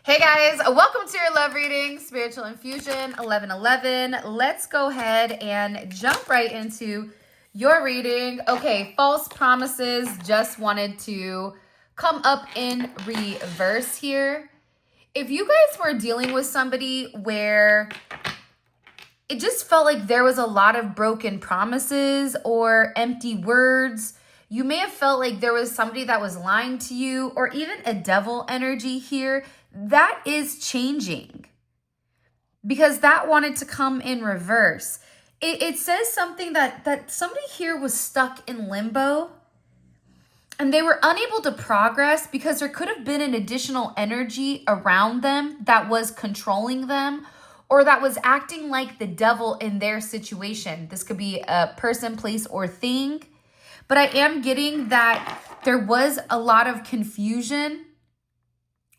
Hey guys, welcome to your love reading, Spiritual Infusion 1111. Let's go ahead and jump right into your reading. Okay, false promises. Just wanted to come up in reverse here. If you guys were dealing with somebody where it just felt like there was a lot of broken promises or empty words, you may have felt like there was somebody that was lying to you, or even a devil energy here, that is changing because that wanted to come in reverse. It says something that somebody here was stuck in limbo and they were unable to progress because there could have been an additional energy around them that was controlling them or that was acting like the devil in their situation. This could be a person, place, or thing. But I am getting that there was a lot of confusion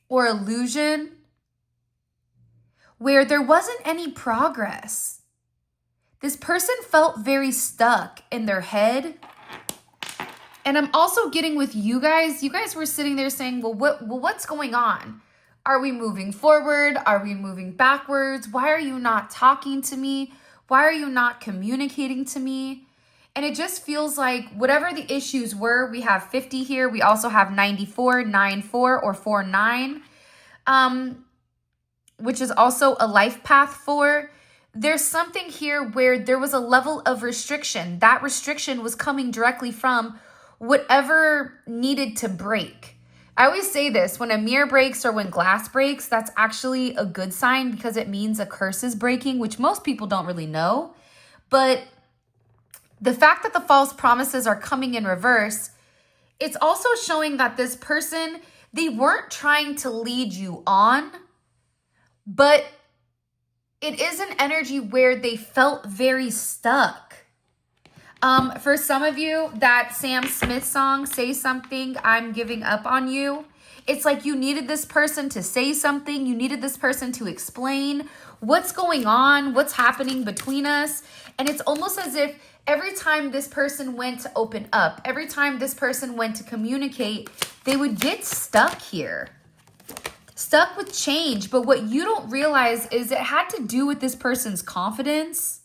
or illusion where there wasn't any progress. This person felt very stuck in their head. And I'm also getting with you guys were sitting there saying, what's going on? Are we moving forward? Are we moving backwards? Why are you not talking to me? Why are you not communicating to me? And it just feels like whatever the issues were, we have 50 here. We also have 94, 94, or 49, which is also a life path 4. There's something here where there was a level of restriction. That restriction was coming directly from whatever needed to break. I always say this, when a mirror breaks or when glass breaks, that's actually a good sign because it means a curse is breaking, which most people don't really know. But the fact that the false promises are coming in reverse, it's also showing that this person, they weren't trying to lead you on, but it is an energy where they felt very stuck. For some of you, that Sam Smith song, Say Something, I'm Giving Up on You, it's like you needed this person to say something. You needed this person to explain what's going on, what's happening between us. And it's almost as if every time this person went to open up, every time this person went to communicate, they would get stuck here. Stuck with change. But what you don't realize is it had to do with this person's confidence.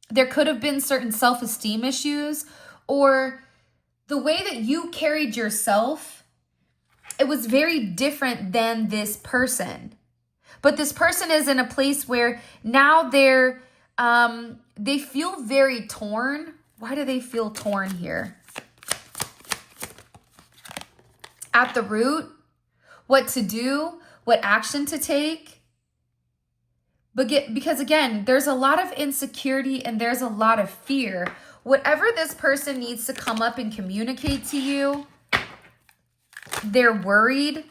There could have been certain self-esteem issues or the way that you carried yourself. It was very different than this person. But this person is in a place where now they feel very torn. Why do they feel torn here? At the root, what to do, what action to take. Because again, there's a lot of insecurity and there's a lot of fear. Whatever this person needs to come up and communicate to you, they're worried.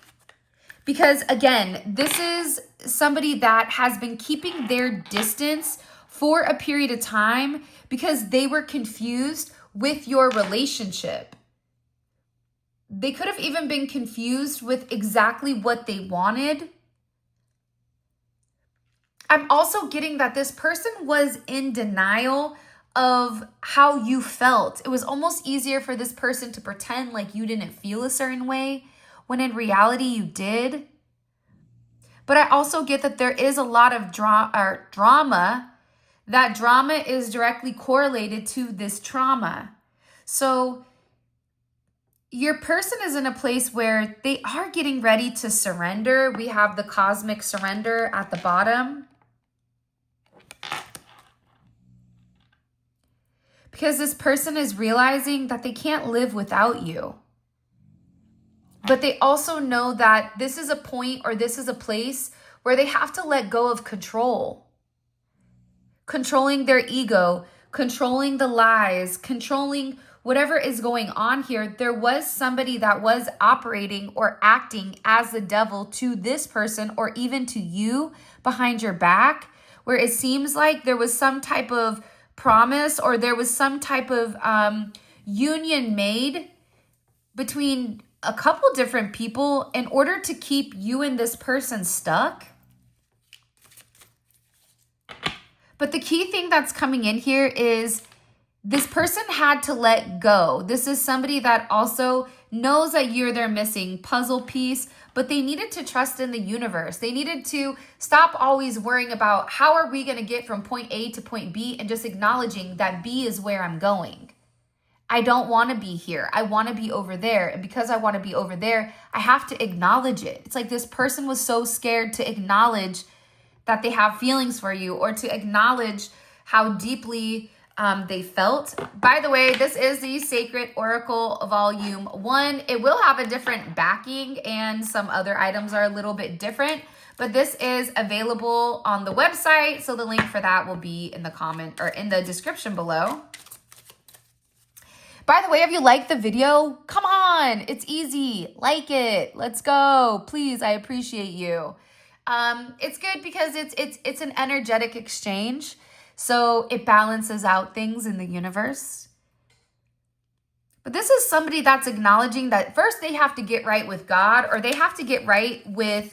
Because again, this is somebody that has been keeping their distance for a period of time because they were confused with your relationship. They could have even been confused with exactly what they wanted. I'm also getting that this person was in denial of how you felt. It was almost easier for this person to pretend like you didn't feel a certain way when in reality you did. But I also get that there is a lot of drama. That drama is directly correlated to this trauma. So your person is in a place where they are getting ready to surrender. We have the cosmic surrender at the bottom. Because this person is realizing that they can't live without you. But they also know that this is a point or this is a place where they have to let go of control. Controlling their ego, controlling the lies, controlling whatever is going on here. There was somebody that was operating or acting as the devil to this person or even to you behind your back, where it seems like there was some type of promise or there was some type of union made between a couple different people in order to keep you and this person stuck. But the key thing that's coming in here is this person had to let go. This is somebody that also knows that you're their missing puzzle piece, but they needed to trust in the universe. They needed to stop always worrying about how are we going to get from point A to point B and just acknowledging that B is where I'm going. I don't want to be here. I want to be over there. And because I want to be over there, I have to acknowledge it. It's like this person was so scared to acknowledge that they have feelings for you or to acknowledge how deeply they felt. By the way, this is the Sacred Oracle Volume 1. It will have a different backing and some other items are a little bit different, but this is available on the website. So the link for that will be in the comment or in the description below. By the way, if you liked the video, come on, it's easy. Like it. Let's go. Please, I appreciate you. It's good because it's an energetic exchange. So it balances out things in the universe. But this is somebody that's acknowledging that first they have to get right with God, or they have to get right with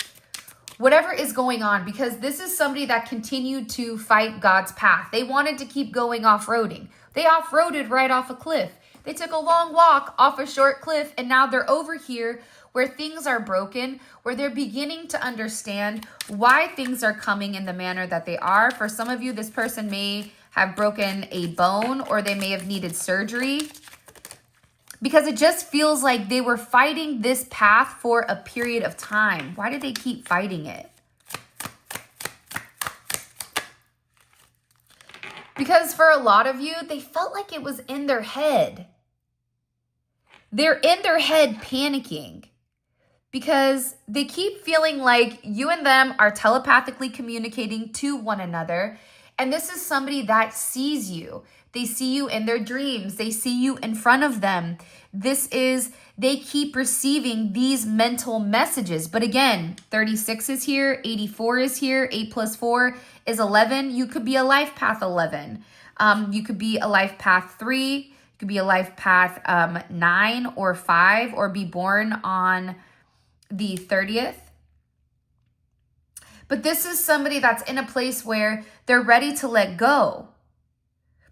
whatever is going on, because this is somebody that continued to fight God's path. They wanted to keep going off-roading. They off-roaded right off a cliff. They took a long walk off a short cliff, and now they're over here where things are broken, where they're beginning to understand why things are coming in the manner that they are. For some of you, this person may have broken a bone, or they may have needed surgery, because it just feels like they were fighting this path for a period of time. Why did they keep fighting it? Because for a lot of you, they felt like it was in their head. They're in their head panicking because they keep feeling like you and them are telepathically communicating to one another. And this is somebody that sees you. They see you in their dreams. They see you in front of them. They keep receiving these mental messages. But again, 36 is here, 84 is here, 8 plus 4 is 11. You could be a life path 11. You could be a life path 3. You could be a life path 9 or 5, or be born on the 30th. But this is somebody that's in a place where they're ready to let go.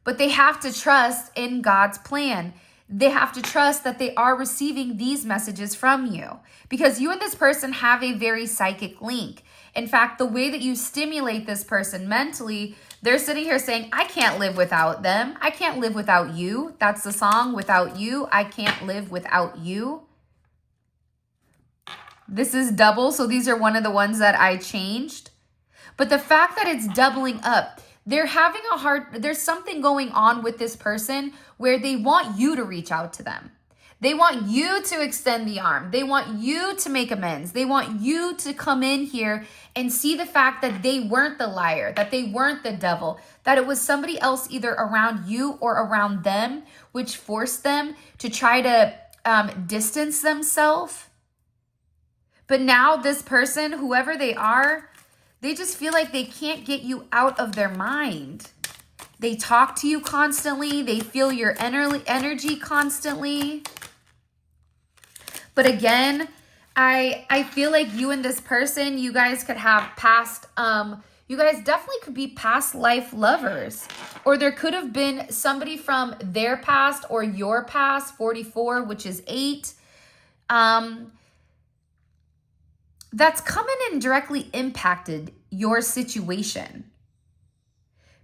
But they have to trust in God's plan. They have to trust that they are receiving these messages from you, because you and this person have a very psychic link. In fact, the way that you stimulate this person mentally, they're sitting here saying, I can't live without them. I can't live without you. That's the song, Without You. I can't live without you. This is double, so these are one of the ones that I changed. But the fact that it's doubling up, there's something going on with this person where they want you to reach out to them. They want you to extend the arm. They want you to make amends. They want you to come in here and see the fact that they weren't the liar, that they weren't the devil, that it was somebody else either around you or around them, which forced them to try to distance themselves. But now this person, whoever they are, they just feel like they can't get you out of their mind. They talk to you constantly. They feel your energy constantly. But again, I feel like you and this person, you guys could have past, you guys definitely could be past life lovers. Or there could have been somebody from their past or your past, 44, which is 8. That's come in and directly impacted your situation.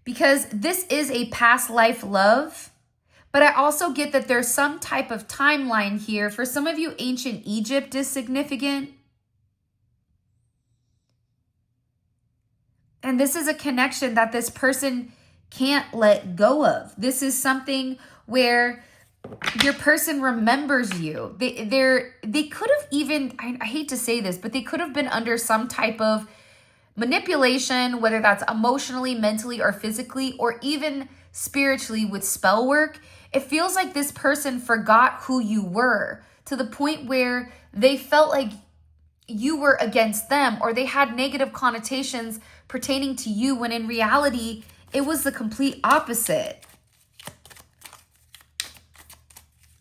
Because this is a past life love, but I also get that there's some type of timeline here. For some of you, ancient Egypt is significant. And this is a connection that this person can't let go of. This is something where your person remembers you. They could have even, I hate to say this, but they could have been under some type of manipulation, whether that's emotionally, mentally, or physically, or even spiritually with spell work. It feels like this person forgot who you were, to the point where they felt like you were against them, or they had negative connotations pertaining to you, when in reality, it was the complete opposite.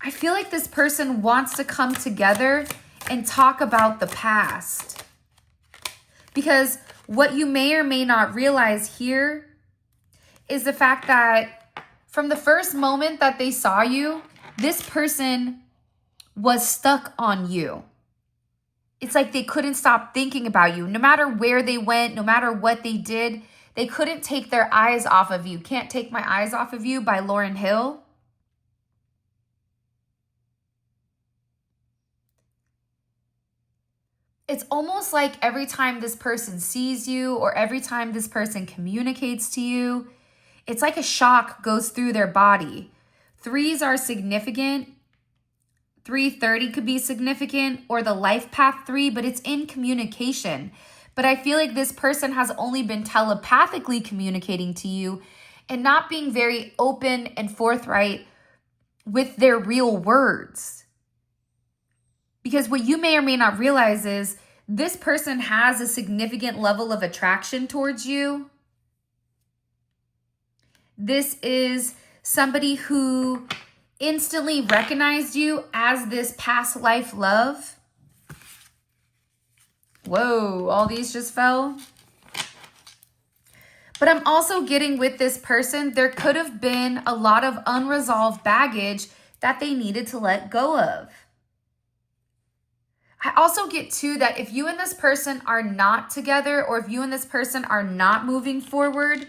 I feel like this person wants to come together and talk about the past. Because what you may or may not realize here is the fact that from the first moment that they saw you, this person was stuck on you. It's like they couldn't stop thinking about you. No matter where they went, no matter what they did, they couldn't take their eyes off of you. Can't Take My Eyes Off of You by Lauryn Hill. It's almost like every time this person sees you or every time this person communicates to you, it's like a shock goes through their body. 3s are significant. 330 could be significant, or the life path 3, but it's in communication. But I feel like this person has only been telepathically communicating to you and not being very open and forthright with their real words. Because what you may or may not realize is this person has a significant level of attraction towards you. This is somebody who instantly recognized you as this past life love. Whoa, all these just fell. But I'm also getting with this person, there could have been a lot of unresolved baggage that they needed to let go of. I also get too that if you and this person are not together, or if you and this person are not moving forward,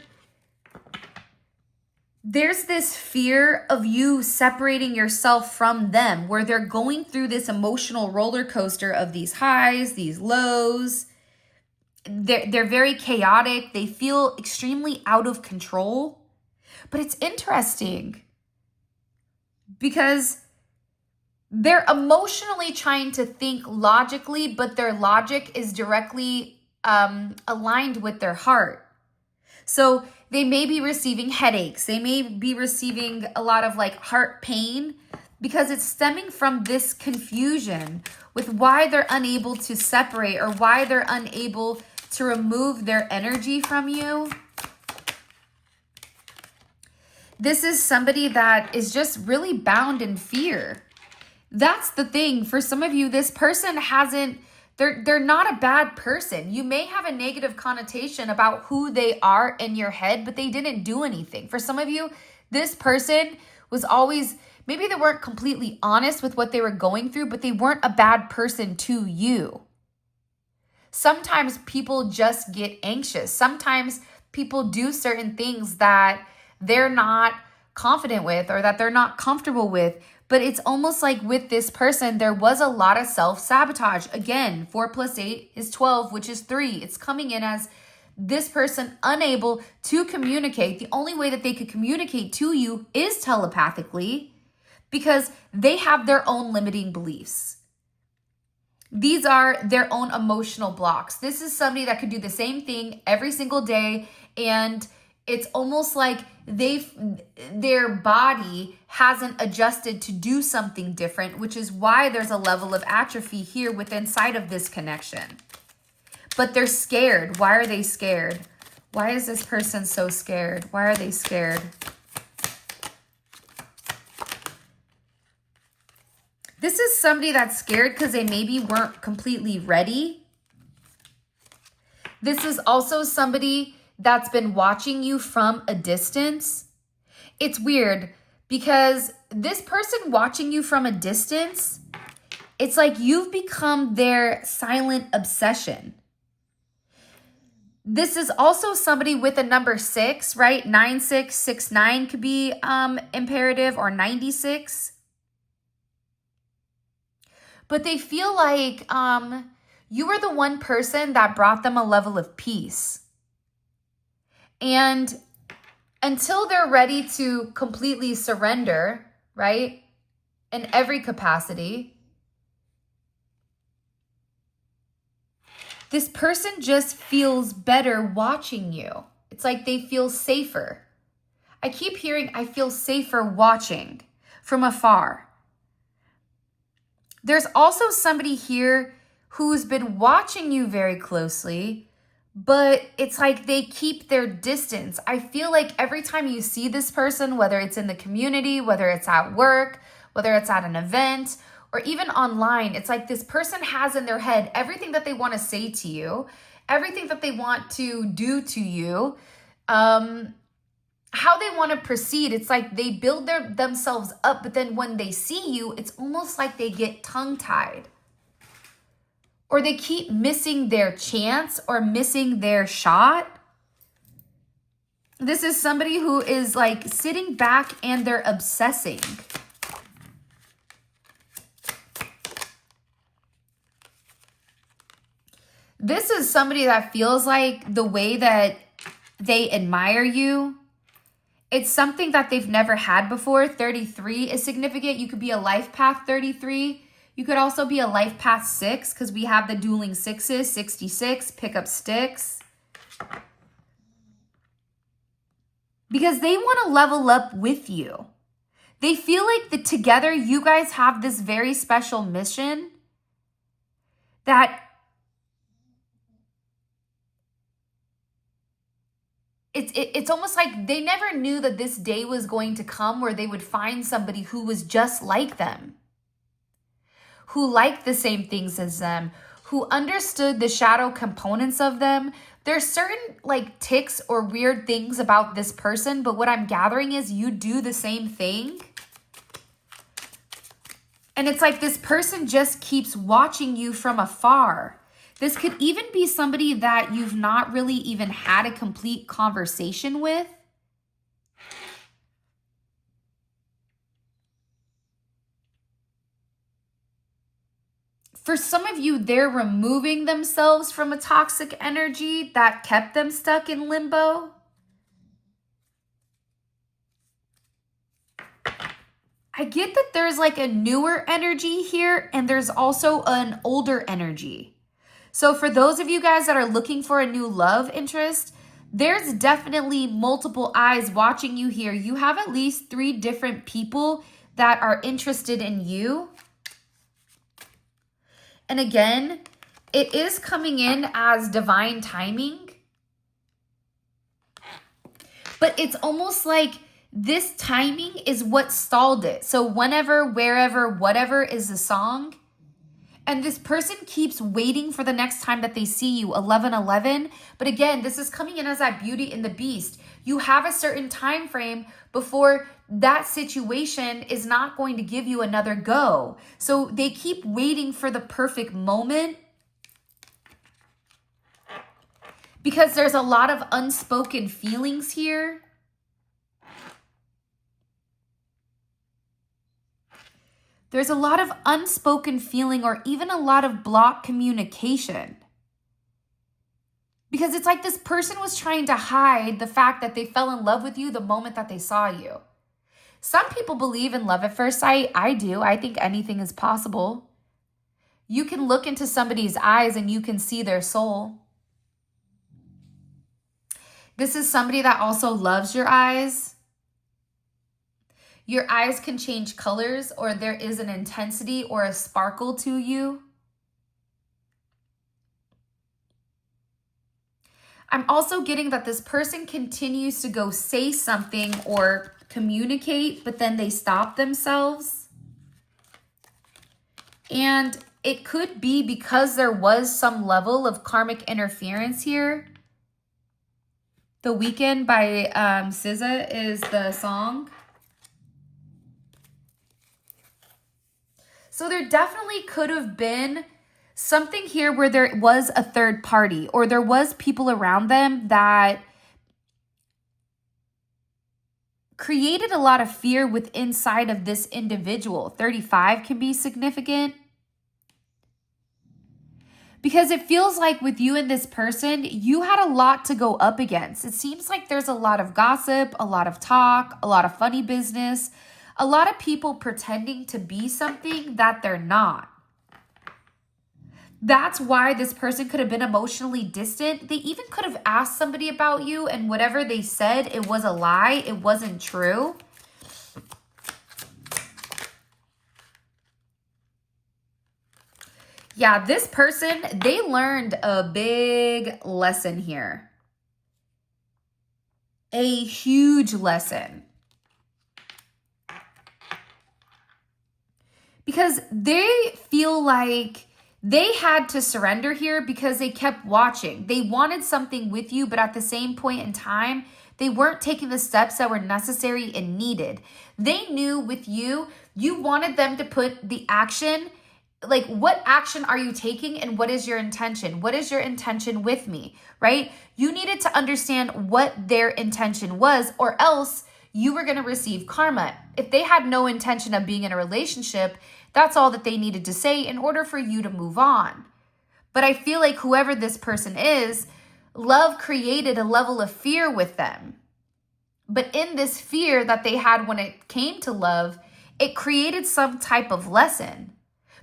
there's this fear of you separating yourself from them, where they're going through this emotional roller coaster of these highs, these lows. They're very chaotic. They feel extremely out of control. But it's interesting because they're emotionally trying to think logically, but their logic is directly aligned with their heart. So they may be receiving headaches. They may be receiving a lot of like heart pain because it's stemming from this confusion with why they're unable to separate or why they're unable to remove their energy from you. This is somebody that is just really bound in fear. That's the thing. For some of you, this person they're not a bad person. You may have a negative connotation about who they are in your head, but they didn't do anything. For some of you, this person was always, maybe they weren't completely honest with what they were going through, but they weren't a bad person to you. Sometimes people just get anxious. Sometimes people do certain things that they're not confident with or that they're not comfortable with. But it's almost like with this person, there was a lot of self-sabotage. Again, 4 plus 8 is 12, which is 3. It's coming in as this person unable to communicate. The only way that they could communicate to you is telepathically because they have their own limiting beliefs. These are their own emotional blocks. This is somebody that could do the same thing every single day, and it's almost like their body hasn't adjusted to do something different, which is why there's a level of atrophy here within inside of this connection. But they're scared. Why are they scared? Why is this person so scared? Why are they scared? This is somebody that's scared because they maybe weren't completely ready. This is also somebody that's been watching you from a distance. It's weird because this person watching you from a distance, it's like you've become their silent obsession. This is also somebody with a number 6, right? 9669 could be imperative, or 96. But they feel like you were the one person that brought them a level of peace. And until they're ready to completely surrender, right, in every capacity, this person just feels better watching you. It's like they feel safer. I keep hearing, I feel safer watching from afar. There's also somebody here who's been watching you very closely, but it's like they keep their distance. I feel like every time you see this person, whether it's in the community, whether it's at work, whether it's at an event, or even online, it's like this person has in their head everything that they want to say to you, everything that they want to do to you. how they want to proceed. It's like they build themselves up, but then when they see you, it's almost like they get tongue-tied. Or they keep missing their chance or missing their shot. This is somebody who is like sitting back and they're obsessing. This is somebody that feels like the way that they admire you, it's something that they've never had before. 33 is significant. You could be a life path 33. You could also be a life path 6 because we have the dueling sixes, 66, pick up sticks. Because they want to level up with you. They feel like that together you guys have this very special mission that it's almost like they never knew that this day was going to come where they would find somebody who was just like them, who liked the same things as them, who understood the shadow components of them. There's certain like tics or weird things about this person, but what I'm gathering is you do the same thing. And it's like this person just keeps watching you from afar. This could even be somebody that you've not really even had a complete conversation with. For some of you, they're removing themselves from a toxic energy that kept them stuck in limbo. I get that there's like a newer energy here and there's also an older energy. So for those of you guys that are looking for a new love interest, there's definitely multiple eyes watching you here. You have at least 3 different people that are interested in you. And again, it is coming in as divine timing. But it's almost like this timing is what stalled it. So whenever, wherever, whatever is the song, and this person keeps waiting for the next time that they see you, 11:11. But again, this is coming in as that Beauty and the Beast. You have a certain time frame before that situation is not going to give you another go. So they keep waiting for the perfect moment because there's a lot of unspoken feelings here. There's a lot of unspoken feeling or even a lot of blocked communication. Because it's like this person was trying to hide the fact that they fell in love with you the moment that they saw you. Some people believe in love at first sight. I do. I think anything is possible. You can look into somebody's eyes and you can see their soul. This is somebody that also loves your eyes. Your eyes can change colors, or there is an intensity or a sparkle to you. I'm also getting that this person continues to go say something or communicate, but then they stop themselves. And it could be because there was some level of karmic interference here. The Weekend by SZA is the song. So there definitely could have been something here where there was a third party or there was people around them that created a lot of fear with inside of this individual. 35 can be significant because it feels like with you and this person, you had a lot to go up against. It seems like there's a lot of gossip, a lot of talk, a lot of funny business, a lot of people pretending to be something that they're not. That's why this person could have been emotionally distant. They even could have asked somebody about you and whatever they said, it was a lie. It wasn't true. Yeah, this person, they learned a big lesson here. A huge lesson. Because they feel like They had to surrender here because they kept watching. They wanted something with you, but at the same point in time, they weren't taking the steps that were necessary and needed. They knew with you, you wanted them to put the action, like what action are you taking and what is your intention? What is your intention with me, right? You needed to understand what their intention was, or else you were going to receive karma. If they had no intention of being in a relationship, that's all that they needed to say in order for you to move on. But I feel like whoever this person is, love created a level of fear with them. But in this fear that they had when it came to love, it created some type of lesson.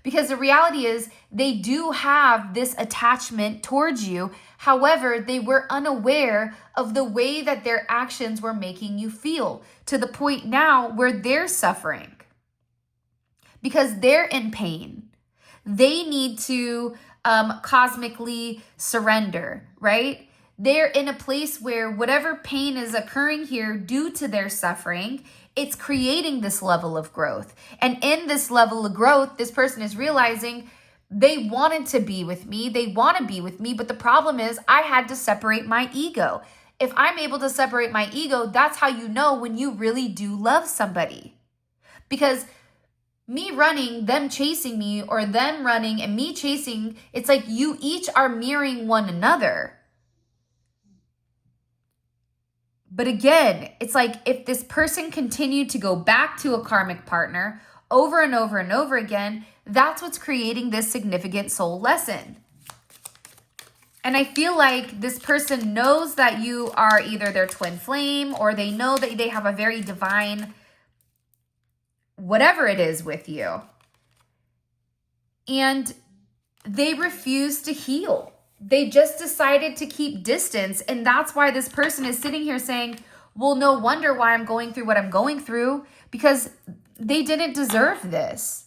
Because the reality is they do have this attachment towards you. However, they were unaware of the way that their actions were making you feel, to the point now where they're suffering because they're in pain. They need to cosmically surrender, right? They're in a place where whatever pain is occurring here due to their suffering, it's creating this level of growth. And in this level of growth, this person is realizing they wanted to be with me. They want to be with me. But the problem is I had to separate my ego. If I'm able to separate my ego, that's how you know when you really do love somebody. Because me running, them chasing me, or them running and me chasing, it's like you each are mirroring one another. But again, it's like if this person continued to go back to a karmic partner over and over and over again, that's what's creating this significant soul lesson. And I feel like this person knows that you are either their twin flame, or they know that they have a very divine whatever it is with you. And they refuse to heal. They just decided to keep distance. And that's why this person is sitting here saying, well, no wonder why I'm going through what I'm going through, because they didn't deserve this.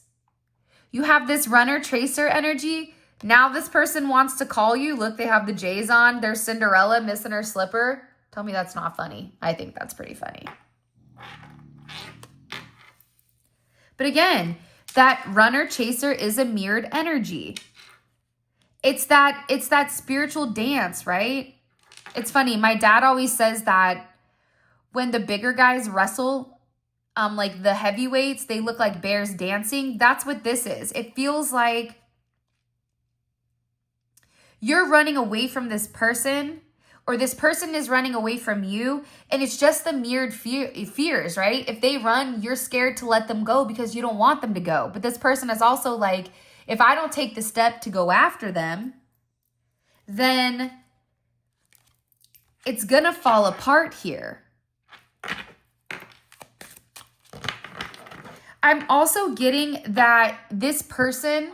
You have this runner tracer energy. Now this person wants to call you. Look, they have the J's on. There's Cinderella missing her slipper. Tell me that's not funny. I think that's pretty funny. But again, that runner chaser is a mirrored energy. It's that spiritual dance, right? It's funny. My dad always says that when the bigger guys wrestle, like the heavyweights, they look like bears dancing. That's what this is. It feels like you're running away from this person, or this person is running away from you, and it's just the mirrored fears, right? If they run, you're scared to let them go because you don't want them to go. But this person is also like, if I don't take the step to go after them, then it's gonna fall apart here. I'm also getting that this person,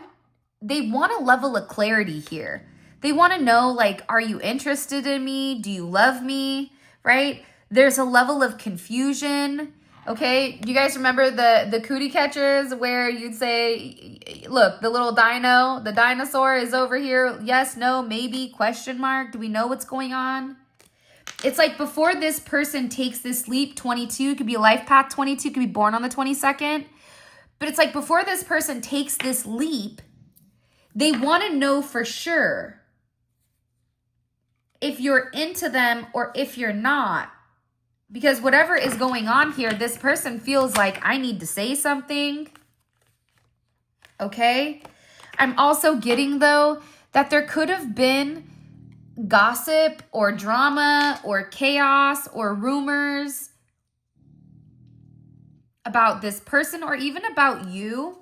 they want a level of clarity here. They want to know, like, are you interested in me? Do you love me? Right? There's a level of confusion. Okay. You guys remember the cootie catchers where you'd say, look, the little dino, the dinosaur is over here. Yes, no, maybe, question mark. Do we know what's going on? It's like before this person takes this leap, 22, could be a life path 22, could be born on the 22nd. But it's like before this person takes this leap, they want to know for sure if you're into them or if you're not. Because whatever is going on here, this person feels like I need to say something. Okay? I'm also getting, though, that there could have been gossip or drama or chaos or rumors about this person or even about you.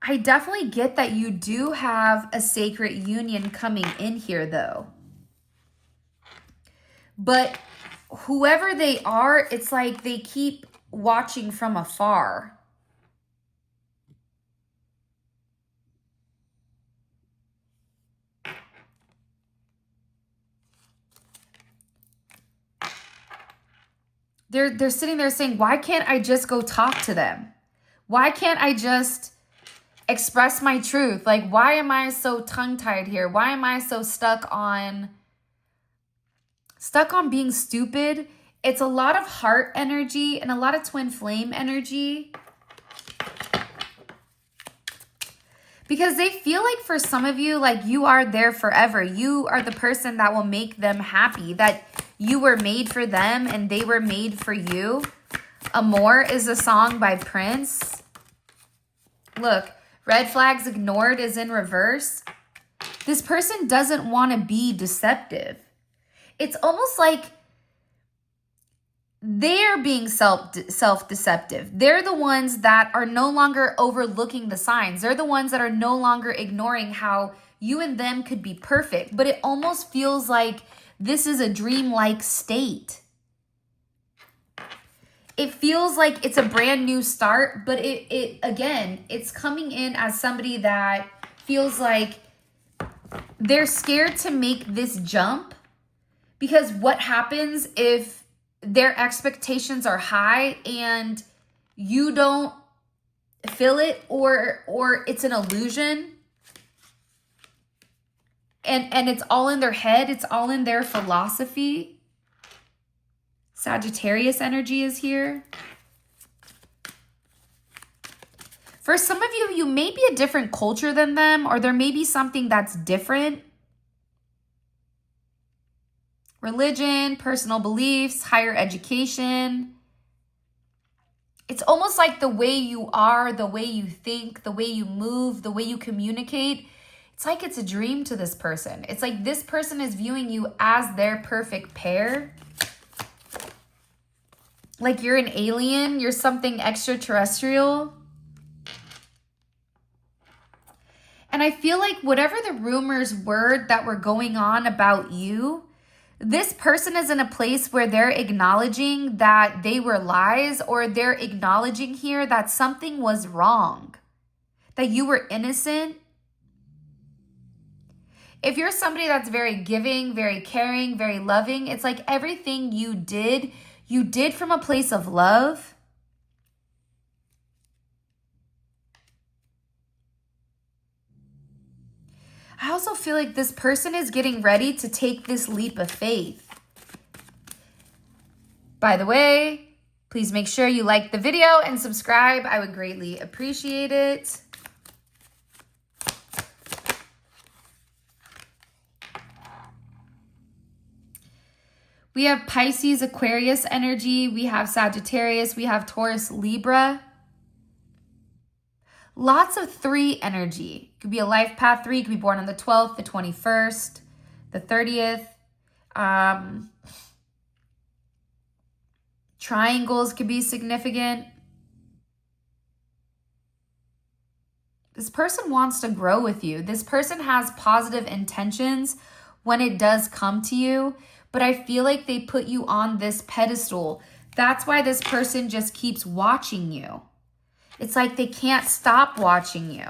I definitely get that you do have a sacred union coming in here, though. But whoever they are, it's like they keep watching from afar. They're sitting there saying, why can't I just go talk to them? Why can't I just express my truth? Like, why am I so tongue-tied here? Why am I so stuck on being stupid It's a lot of heart energy and a lot of twin flame energy. Because they feel like for some of you, like you are there forever. You are the person that will make them happy, that you were made for them and they were made for you. Amor is a song by Prince. Look, red flags ignored is in reverse. This person doesn't want to be deceptive. It's almost like they're being self-deceptive. They're the ones that are no longer overlooking the signs. They're the ones that are no longer ignoring how you and them could be perfect. But it almost feels like this is a dreamlike state. It feels like it's a brand new start, but again, it's coming in as somebody that feels like they're scared to make this jump, because what happens if their expectations are high and you don't feel it, or it's an illusion, and it's all in their head, it's all in their philosophy. Sagittarius energy is here. For some of you, you may be a different culture than them, or there may be something that's different. Religion, personal beliefs, higher education. It's almost like the way you are, the way you think, the way you move, the way you communicate. It's like it's a dream to this person. It's like this person is viewing you as their perfect pair. Like you're an alien, you're something extraterrestrial. And I feel like whatever the rumors were that were going on about you, this person is in a place where they're acknowledging that they were lies, or they're acknowledging here that something was wrong, that you were innocent. If you're somebody that's very giving, very caring, very loving, it's like everything you did from a place of love. I also feel like this person is getting ready to take this leap of faith. By the way, please make sure you like the video and subscribe. I would greatly appreciate it. We have Pisces, Aquarius energy. We have Sagittarius. We have Taurus, Libra. Lots of 3 energy. Could be a life path 3. Could be born on the 12th, the 21st, the 30th. Triangles could be significant. This person wants to grow with you. This person has positive intentions when it does come to you, but I feel like they put you on this pedestal. That's why this person just keeps watching you. It's like they can't stop watching you.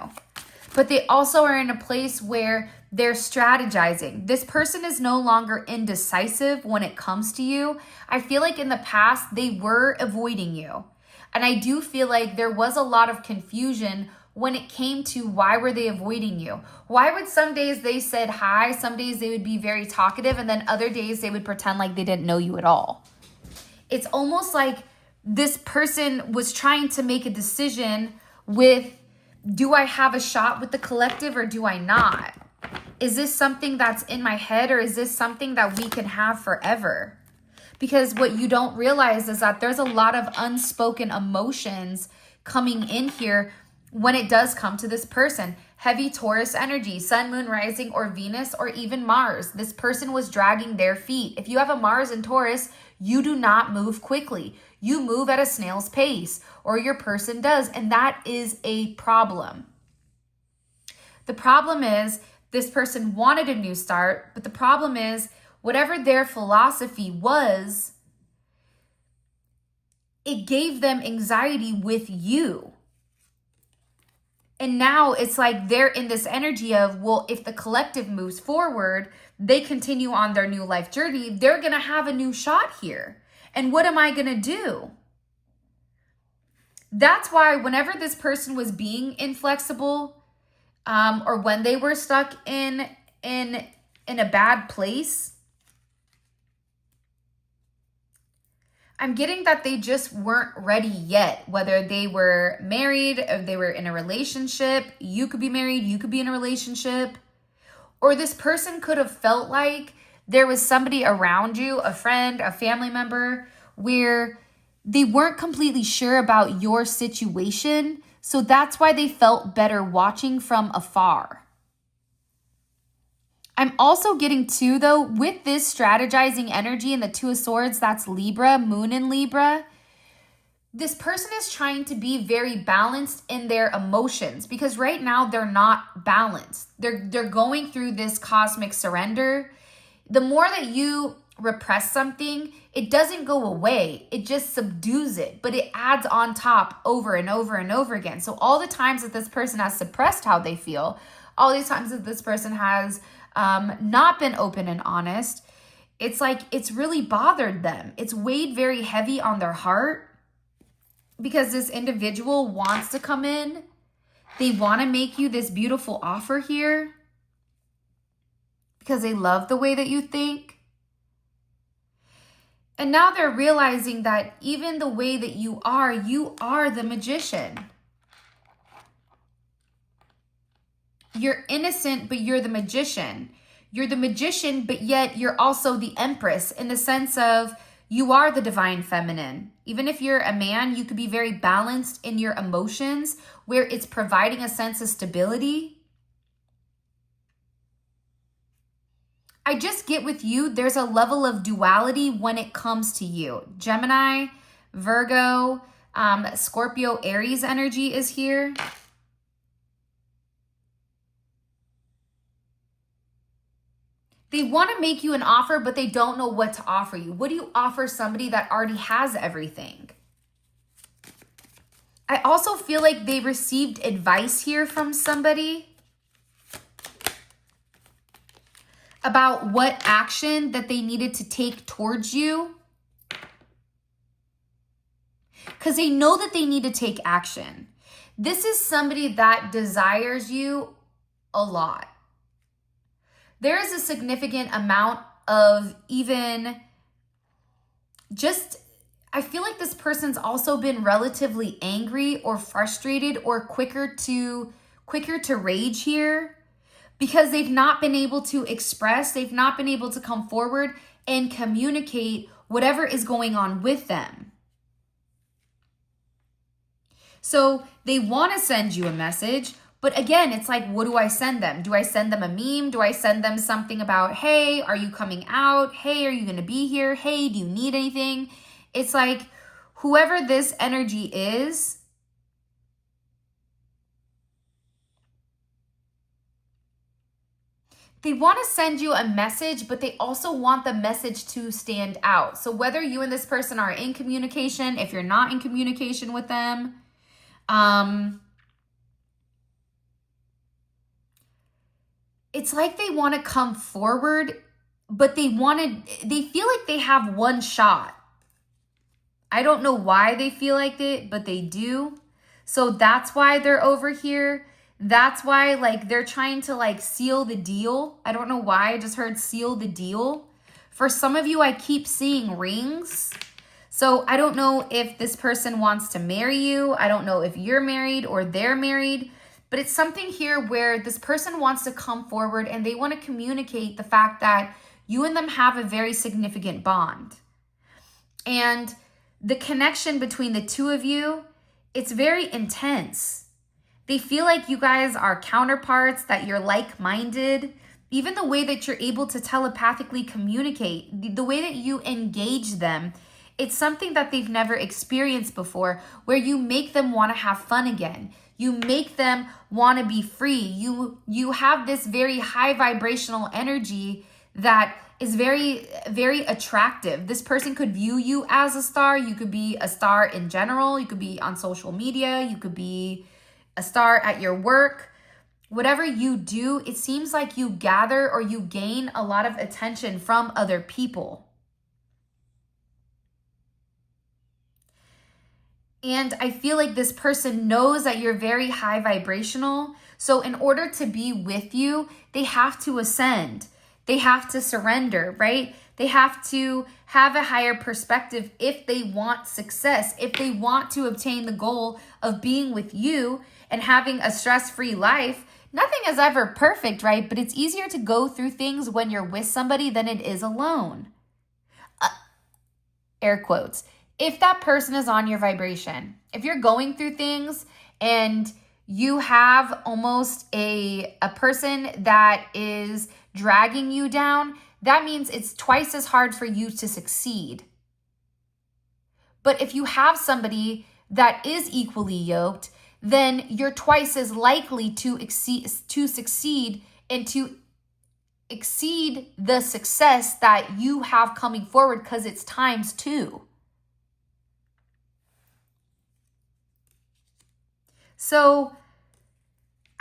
But they also are in a place where they're strategizing. This person is no longer indecisive when it comes to you. I feel like in the past, they were avoiding you. And I do feel like there was a lot of confusion when it came to why were they avoiding you? Why would some days they said hi, some days they would be very talkative, and then other days they would pretend like they didn't know you at all? It's almost like this person was trying to make a decision with, do I have a shot with the collective or do I not? Is this something that's in my head, or is this something that we can have forever? Because what you don't realize is that there's a lot of unspoken emotions coming in here when it does come to this person. Heavy Taurus energy, sun, moon, rising, or Venus, or even Mars. This person was dragging their feet. If you have a Mars in Taurus, you do not move quickly. You move at a snail's pace, or your person does, and that is a problem. The problem is this person wanted a new start, but the problem is whatever their philosophy was, it gave them anxiety with you. And now it's like they're in this energy of, well, if the collective moves forward, they continue on their new life journey, they're going to have a new shot here. And what am I going to do? That's why whenever this person was being inflexible, or when they were stuck in a bad place, I'm getting that they just weren't ready yet, whether they were married, or they were in a relationship. You could be married, you could be in a relationship. Or this person could have felt like there was somebody around you, a friend, a family member, where they weren't completely sure about your situation. So that's why they felt better watching from afar. I'm also getting too, though, with this strategizing energy and the Two of Swords, that's Libra, Moon in Libra. This person is trying to be very balanced in their emotions because right now they're not balanced. They're going through this cosmic surrender. The more that you repress something, it doesn't go away. It just subdues it, but it adds on top over and over and over again. So all the times that this person has suppressed how they feel, all these times that this person has not been open and honest, it's like it's really bothered them. It's weighed very heavy on their heart because this individual wants to come in. They want to make you this beautiful offer here because they love the way that you think. And now they're realizing that even the way that you are the magician. You're innocent, but you're the magician. You're the magician, but yet you're also the empress in the sense of you are the divine feminine. Even if you're a man, you could be very balanced in your emotions where it's providing a sense of stability. I just get with you, there's a level of duality when it comes to you. Gemini, Virgo, Scorpio, Aries energy is here. They want to make you an offer, but they don't know what to offer you. What do you offer somebody that already has everything? I also feel like they received advice here from somebody about what action that they needed to take towards you. Because they know that they need to take action. This is somebody that desires you a lot. There is a significant amount of even just, I feel like this person's also been relatively angry or frustrated or quicker to rage here because they've not been able to express, they've not been able to come forward and communicate whatever is going on with them. So they want to send you a message. But again, it's like, what do I send them? Do I send them a meme? Do I send them something about, hey, are you coming out? Hey, are you going to be here? Hey, do you need anything? It's like, whoever this energy is, they want to send you a message, but they also want the message to stand out. So whether you and this person are in communication, if you're not in communication with them, it's like they want to come forward, but they feel like they have one shot. I don't know why they feel like it, but they do. So that's why they're over here. That's why like they're trying to like seal the deal. I don't know why, I just heard seal the deal. For some of you, I keep seeing rings. So I don't know if this person wants to marry you. I don't know if you're married or they're married. But it's something here where this person wants to come forward and they want to communicate the fact that you and them have a very significant bond. And the connection between the two of you, it's very intense. They feel like you guys are counterparts, that you're like-minded. Even the way that you're able to telepathically communicate, the way that you engage them, it's something that they've never experienced before, where you make them want to have fun again. You make them want to be free. You have this very high vibrational energy that is very, very attractive. This person could view you as a star. You could be a star in general. You could be on social media. You could be a star at your work. Whatever you do, it seems like you gather or you gain a lot of attention from other people. And I feel like this person knows that you're very high vibrational. So in order to be with you, they have to ascend. They have to surrender, right? They have to have a higher perspective if they want success, if they want to obtain the goal of being with you and having a stress-free life. Nothing is ever perfect, right? But it's easier to go through things when you're with somebody than it is alone. Air quotes. If that person is on your vibration, if you're going through things and you have almost a person that is dragging you down, that means it's twice as hard for you to succeed. But if you have somebody that is equally yoked, then you're twice as likely to succeed and to exceed the success that you have coming forward, because it's times 2. So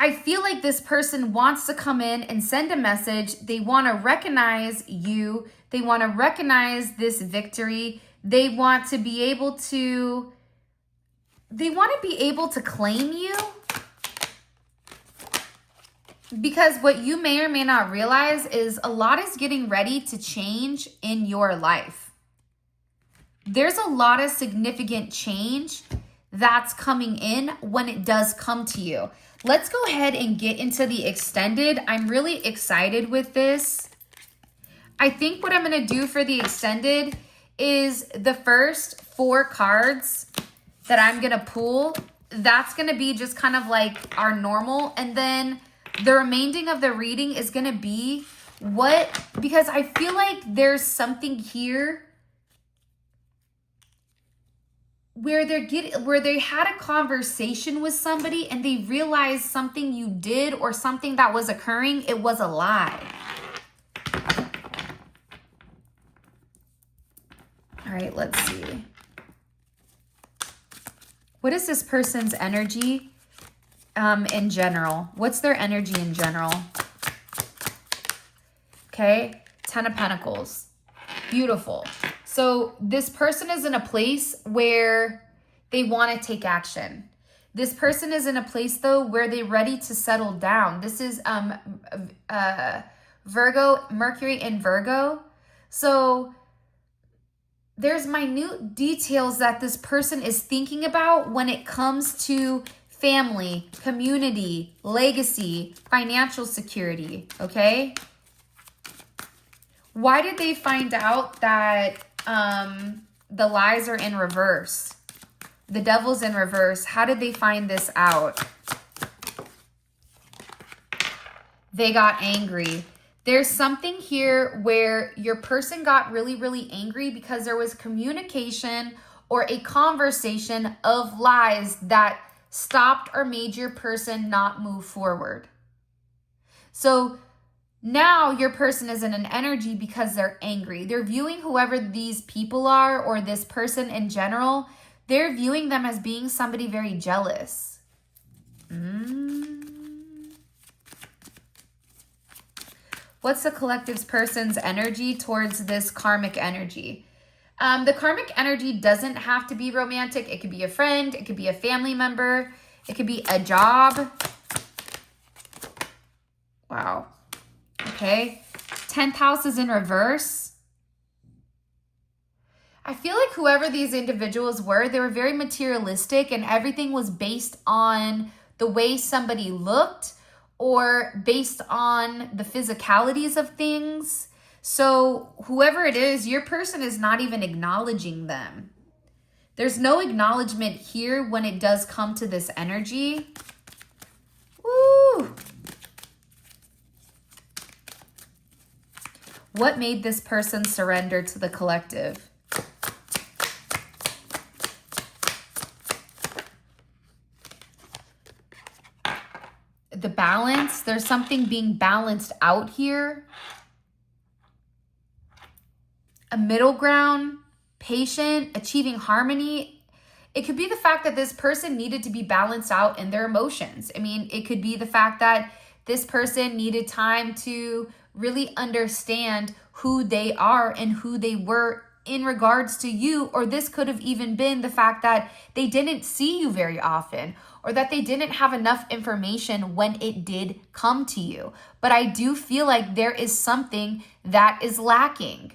I feel like this person wants to come in and send a message. They want to recognize you. They want to recognize this victory. They want to be able to claim you. Because what you may or may not realize is a lot is getting ready to change in your life. There's a lot of significant change that's coming in when it does come to you. Let's go ahead and get into the extended. I'm really excited with this. I think what I'm going to do for the extended is the first 4 cards that I'm going to pull. That's going to be just kind of like our normal. And then the remaining of the reading is going to be because I feel like there's something here where they had a conversation with somebody and they realized something you did or something that was occurring, it was a lie. All right, let's see. What is this person's energy in general? What's their energy in general? Okay, 10 of Pentacles. Beautiful. So this person is in a place where they want to take action. This person is in a place, though, where they're ready to settle down. This is Virgo, Mercury in Virgo. So there's minute details that this person is thinking about when it comes to family, community, legacy, financial security, okay? Why did they find out that the lies are in reverse? The devil's in reverse. How did they find this out? They got angry. There's something here where your person got really, really angry because there was communication or a conversation of lies that stopped or made your person not move forward. So now your person is in an energy because they're angry. They're viewing whoever these people are or this person in general, they're viewing them as being somebody very jealous. What's the collective's person's energy towards this karmic energy? The karmic energy doesn't have to be romantic. It could be a friend. It could be a family member. It could be a job. Wow. Okay. 10th house is in reverse. I feel like whoever these individuals were, they were very materialistic and everything was based on the way somebody looked or based on the physicalities of things. So whoever it is, your person is not even acknowledging them. There's no acknowledgement here when it does come to this energy. Woo! What made this person surrender to the collective? The balance, there's something being balanced out here. A middle ground, patient, achieving harmony. It could be the fact that this person needed to be balanced out in their emotions. I mean, it could be the fact that this person needed time to really understand who they are and who they were in regards to you, or this could have even been the fact that they didn't see you very often, or that they didn't have enough information when it did come to you. But I do feel like there is something that is lacking.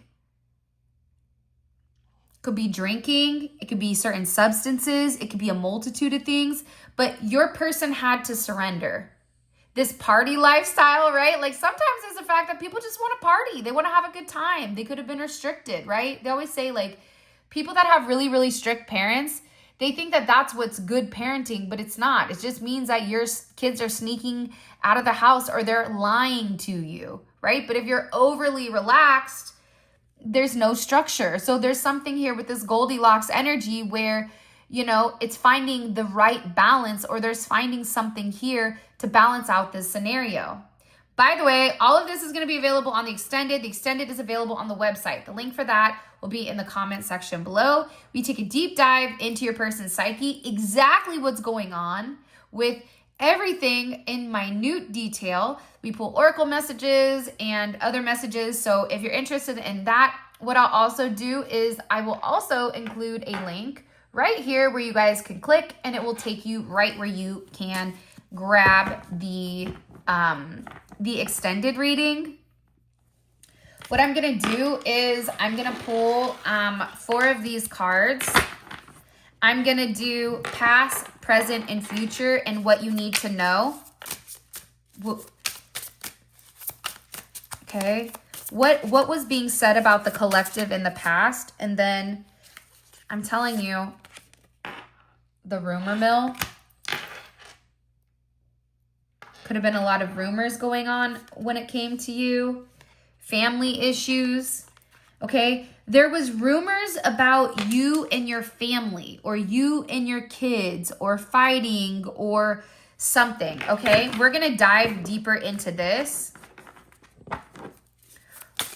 Could be drinking, it could be certain substances, it could be a multitude of things, but your person had to surrender. This party lifestyle, right? Like sometimes it's the fact that people just want to party. They want to have a good time. They could have been restricted, right? They always say like people that have really, really strict parents, they think that that's what's good parenting, but it's not. It just means that your kids are sneaking out of the house or they're lying to you, right? But if you're overly relaxed, there's no structure. So there's something here with this Goldilocks energy where, you know, it's finding the right balance, or there's finding something here to balance out this scenario. By the way, all of this is going to be available on the extended. The extended is available on the website. The link for that will be in the comment section below. We take a deep dive into your person's psyche, exactly what's going on with everything in minute detail. We pull oracle messages and other messages. So if you're interested in that, what I'll also do is I will also include a link right here where you guys can click, and it will take you right where you can grab the extended reading. What I'm gonna do is I'm gonna pull 4 of these cards. I'm gonna do past, present, and future, and what you need to know. Okay, what was being said about the collective in the past, and then I'm telling you, the rumor mill. Could have been a lot of rumors going on when it came to you. Family issues, okay? There was rumors about you and your family, or you and your kids, or fighting, or something, okay? We're gonna dive deeper into this.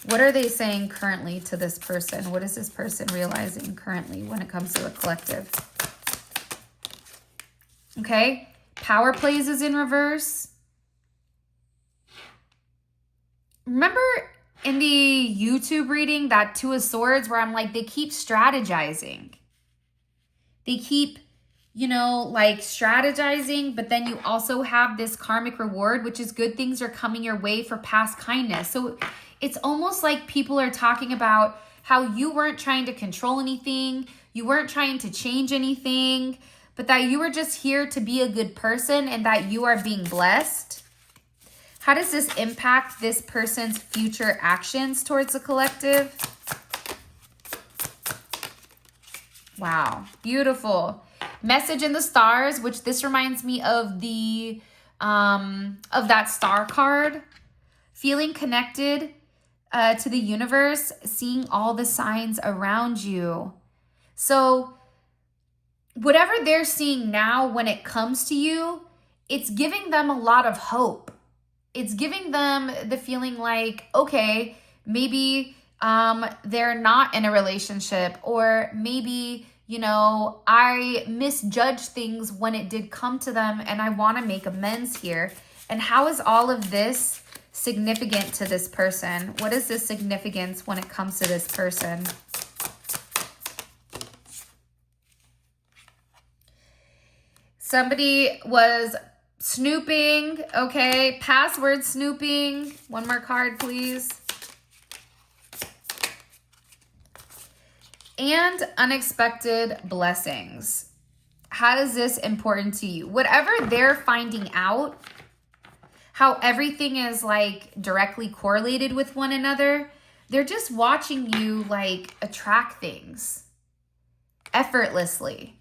What are they saying currently to this person? What is this person realizing currently when it comes to the collective? Okay, power plays is in reverse. Remember in the YouTube reading, that 2 of Swords, where I'm like, they keep strategizing. They keep, you know, like strategizing, but then you also have this karmic reward, which is good things are coming your way for past kindness. So it's almost like people are talking about how you weren't trying to control anything, you weren't trying to change anything, but that you were just here to be a good person and that you are being blessed. How does this impact this person's future actions towards the collective? Wow, beautiful. Message in the stars, which this reminds me of the of that star card. Feeling connected to the universe, seeing all the signs around you. So whatever they're seeing now when it comes to you, it's giving them a lot of hope. It's giving them the feeling like, okay, maybe they're not in a relationship, or maybe, you know, I misjudged things when it did come to them and I want to make amends here. And how is all of this significant to this person? What is the significance when it comes to this person? Somebody was snooping, okay? Password snooping. One more card, please. And unexpected blessings. How is this important to you? Whatever they're finding out, how everything is like directly correlated with one another, they're just watching you like attract things effortlessly.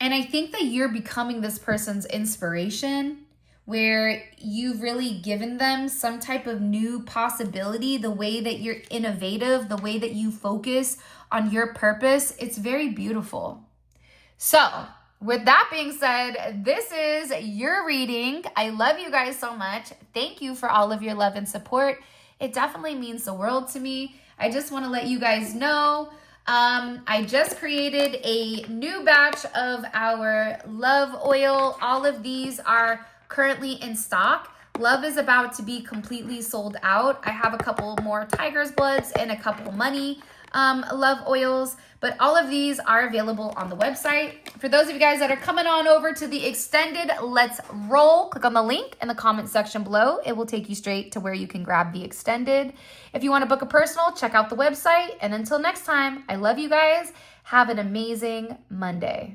And I think that you're becoming this person's inspiration, where you've really given them some type of new possibility, the way that you're innovative, the way that you focus on your purpose. It's very beautiful. So with that being said, this is your reading. I love you guys so much. Thank you for all of your love and support. It definitely means the world to me. I just want to let you guys know, I just created a new batch of our love oil. All of these are currently in stock. Love is about to be completely sold out. I have a couple more Tiger's Bloods and a couple money love oils, but all of these are available on the website. For those of you guys that are coming on over to the extended Let's Roll, click on the link in the comment section below. It will take you straight to where you can grab the extended. If you want to book a personal, check out the website. And until next time, I love you guys. Have an amazing Monday.